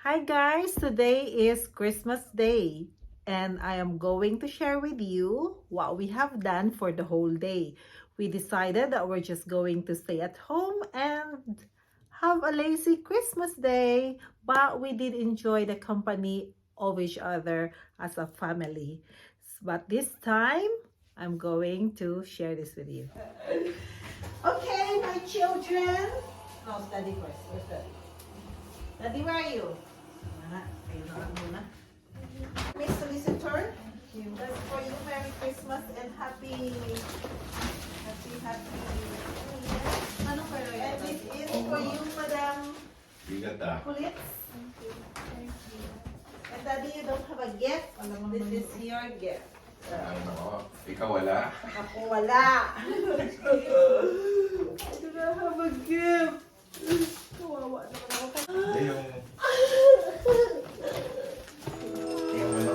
Hi guys, today is Christmas Day and I am going to share with you what we have done for the whole day. We decided that we're just going to stay at home and have a lazy Christmas day, but we did enjoy the company of each other as a family. But this time, I'm going to share this with you. Okay, my children. No, study first. Where's Daddy? Daddy, where are you? Kayo na lang muna. Miss Solicitor, that's for you. Merry Christmas and happy. Ano pa rin? And this is for you, Madam Kulits. And Daddy, you don't have a gift. This is your gift. Ano, ikaw wala? Ako wala. I do not have a gift. Kawawa naman ako. Yung ano?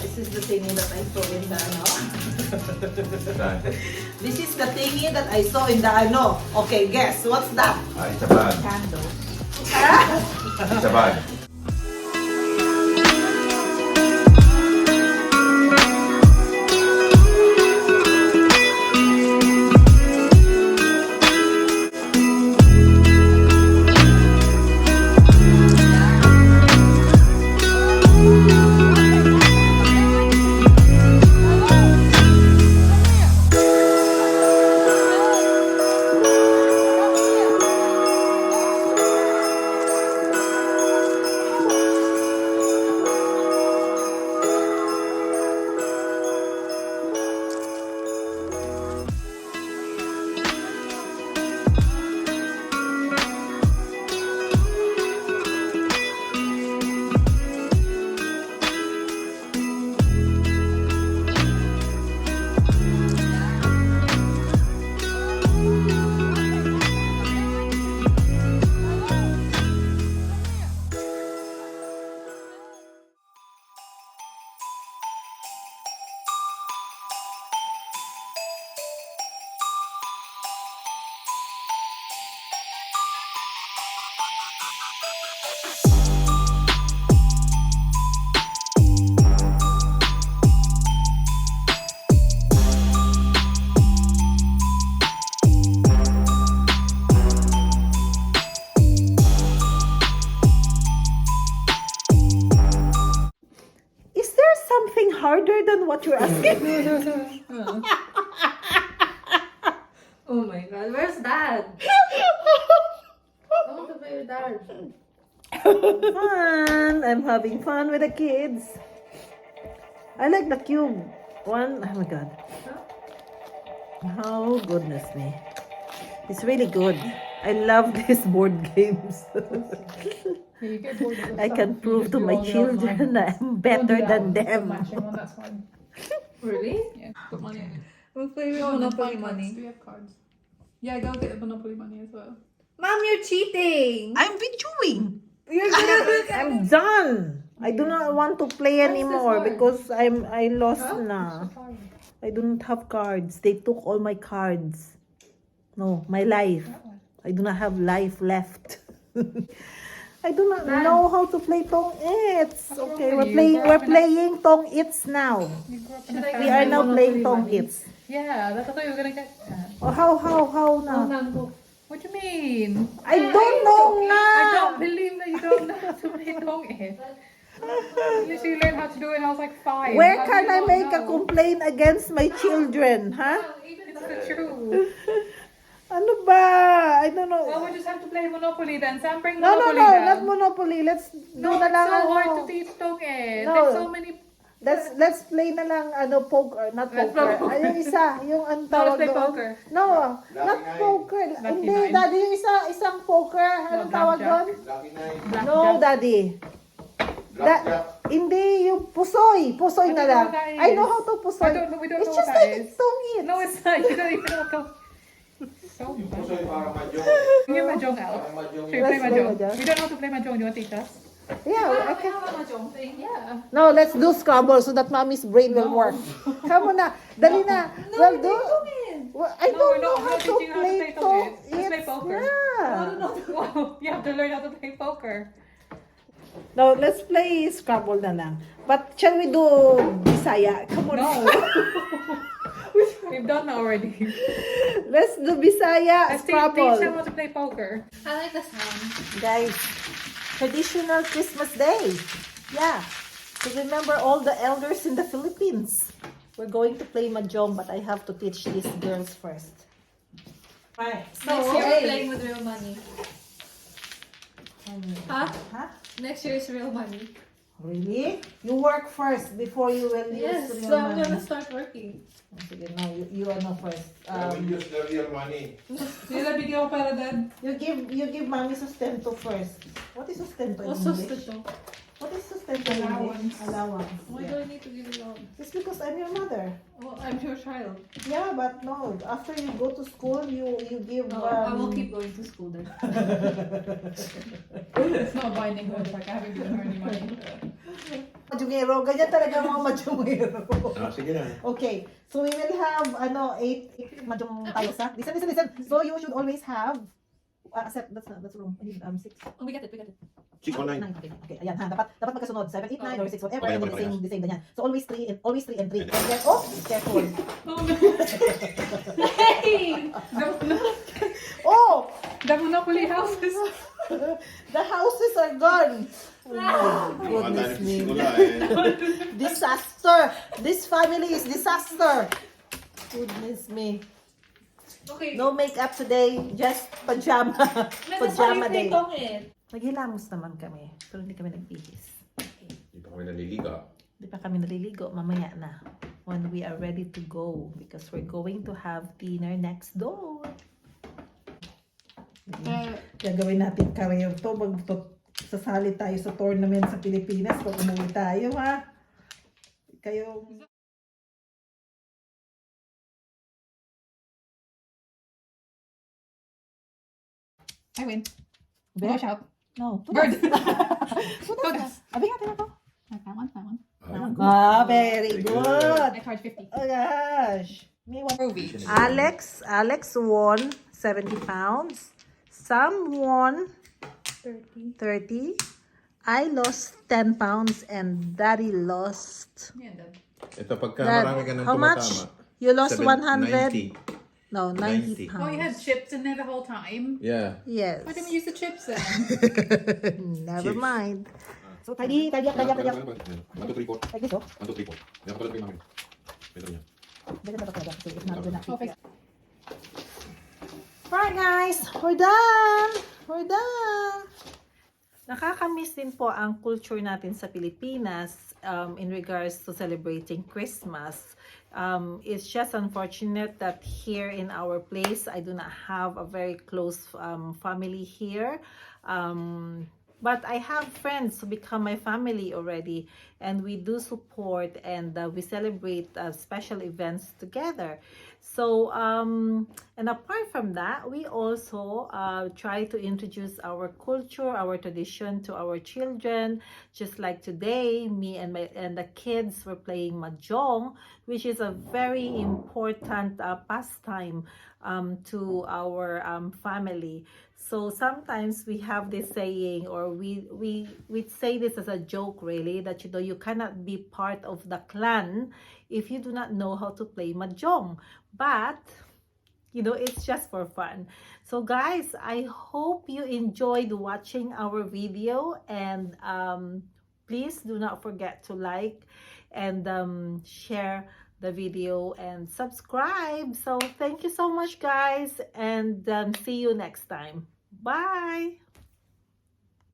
This is the thingy that I saw in the ano. Saan? This is the thingy that I saw in the ano. Okay, guess. What's that? It's a bag. Candle. It's a bag. Is there something harder than what you're asking? Oh my god, where's dad? I want to play with dad. Fun. I'm having fun with the kids. I like the cube one. Oh my god. Oh goodness me. It's really good. I love these board games. You get bored of the I stuff, can you prove just to do my all the other children ones. that I'm Don't do better that than one. The them. matching one, that's fine. Really? Yeah, put money in it. We'll play with Oh, and then Monopoly buy cards. money. Do you have cards? Yeah, go get the Monopoly money as well. Mom, you're cheating! I'm videoing. You're gonna I'm done. I do not want to play Where's this anymore one? because I lost Huh? na. So sorry. I don't have cards. They took all my cards. No, my life. I do not have life left. I do not know how to play tong its. Okay, wrong we're with you? playing tong its now. You grew up in a We are family now of playing Monopoly tong money. its. Yeah, that's what you were gonna get. Oh, how now? What do you mean? I don't know nga. I don't believe that you don't know how to play dong it. I literally learned how to do it when I was like 5. Where How do can you I not make a know? complaint against my children, huh? It's the truth. Ano ba? I don't know. Well, we just have to play Monopoly then. Sam, bring No, Monopoly not down. Monopoly. Let's do No, na it's lang so hard ano. to teach dong it. No. There's so many. Let's play na lang ano poker, not Let's poker. play poker. Ay, yung isa, yung ano No, let's tawag play doon? poker. No, not nine. poker. Lucky Hindi, nine. daddy, yung isang poker. Anong tawag blackjack. doon? Lucky nine. No, daddy. Blackjack. Hindi, yung pusoy. Pusoy I na don't know lang. what that I is. know how to pusoy. I don't know- we don't It's know just what that like is. itong it. No, it's not. You don't even know what to. So Yung bad. puso ay para mahjong. Bring your mahjong out. Parang mahjong Should we Let's play play mahjong? mahjong. We don't know how to play mahjong. Do you want to teach us? Yeah, I can. have a mahjong thing. Yeah. No, let's do Scrabble so that mommy's brain will work. Come on na. Dali na. Well, do. Well, I No, don't we're know not how to teaching you how to play play to tong it. Let's play it. poker. Yeah. You have to learn how to play poker. No, let's play Scrabble na lang. But shall we do Bisaya? Come on. No. We've done that already. Let's do Bisaya Let's teach them Scrabble. how to play poker. I like the sound. Guys, traditional Christmas day. Yeah. To remember all the elders in the Philippines. We're going to play mahjong, but I have to teach these girls first. Right. So, Next year, we're hey. playing with real money. Huh? Huh? Next year is real money. Really? You work first before you will Yes, use so real I'm money. gonna start working. Sige, no, you ano first. We use the real money. Sila bigyan ko para dad. You give mommy sustento first. What is sustento in Also, English? What is sustento in English? Allowance. Why do Yeah. I need to give it all? It's because I'm your mother. Well, I'm your child. Yeah, but no. After you go to school, you give. Oh, I will keep going to school then. It's not a binding contract. I haven't given her any money. Majungero, ganyan talaga ang mga majungero. Sige na. Okay, so we will have 8 mahjong tayo sa. Listen. So you should always have that's wrong. I need 6. Oh, we got it. 6 or 9. Okay, ayan ha. Dapat magkasunod. 7, 8, 9 or 6 whatever. Okay, And okay, the same ganyan. So always 3 and 3. And then careful. Oh no. Hey! Oh, The Monopoly houses. the houses are gone. Oh my goodness me. Disaster. This family is disaster. Goodness me. Okay. No makeup today, just pajama. Pajama day. it. Naghilamos naman kami, pero hindi kami nagbihis. Hindi pa kami naliliga. Hindi pa kami naliligo, mamaya na. When we are ready to go, because we're going to have dinner next door. Gagawin natin career to, sasali tayo sa tournament sa Pilipinas pag umuwi tayo, ha? Kayo... I win. Bird? Watch out. No. Bird. Tudas. Abi nga, tingnan ko. That one. Ah, very good. I charge 50. Oh gosh. Me one. Ruby. Alex won 70 pounds. Sam won 30. I lost 10 pounds and Daddy lost. Yeah, Dad. Ito pagka Dad, marami ka nang how much? You lost 100? 90. No, 90 90. pounds. Oh, you had chips in there the whole time. Yeah. Yes. Why didn't we use the chips then? Never Chips. mind. So, tidy. 1, 2, 3, 4. Like this, oh. 1, 2, 3, 4. Yan pala yung namin. Ito niya. Ganyan dapat talaga. So, if not, we're not. Okay. Alright guys, we're done! We're done! Nakakamiss din po ang culture natin sa Pilipinas in regards to celebrating Christmas. It's just unfortunate that here in our place, I do not have a very close family here. But I have friends who become my family already, and we do support and we celebrate special events together. So, and apart from that, we also try to introduce our culture, our tradition to our children. Just like today, me and the kids were playing mahjong, which is a very important pastime to our family. So sometimes we have this saying, or we say this as a joke, really, that you cannot be part of the clan if you do not know how to play mahjong. But it's just for fun. So guys, I hope you enjoyed watching our video, and please do not forget to like and share the video and subscribe. So thank you so much, guys, and see you next time. Bye.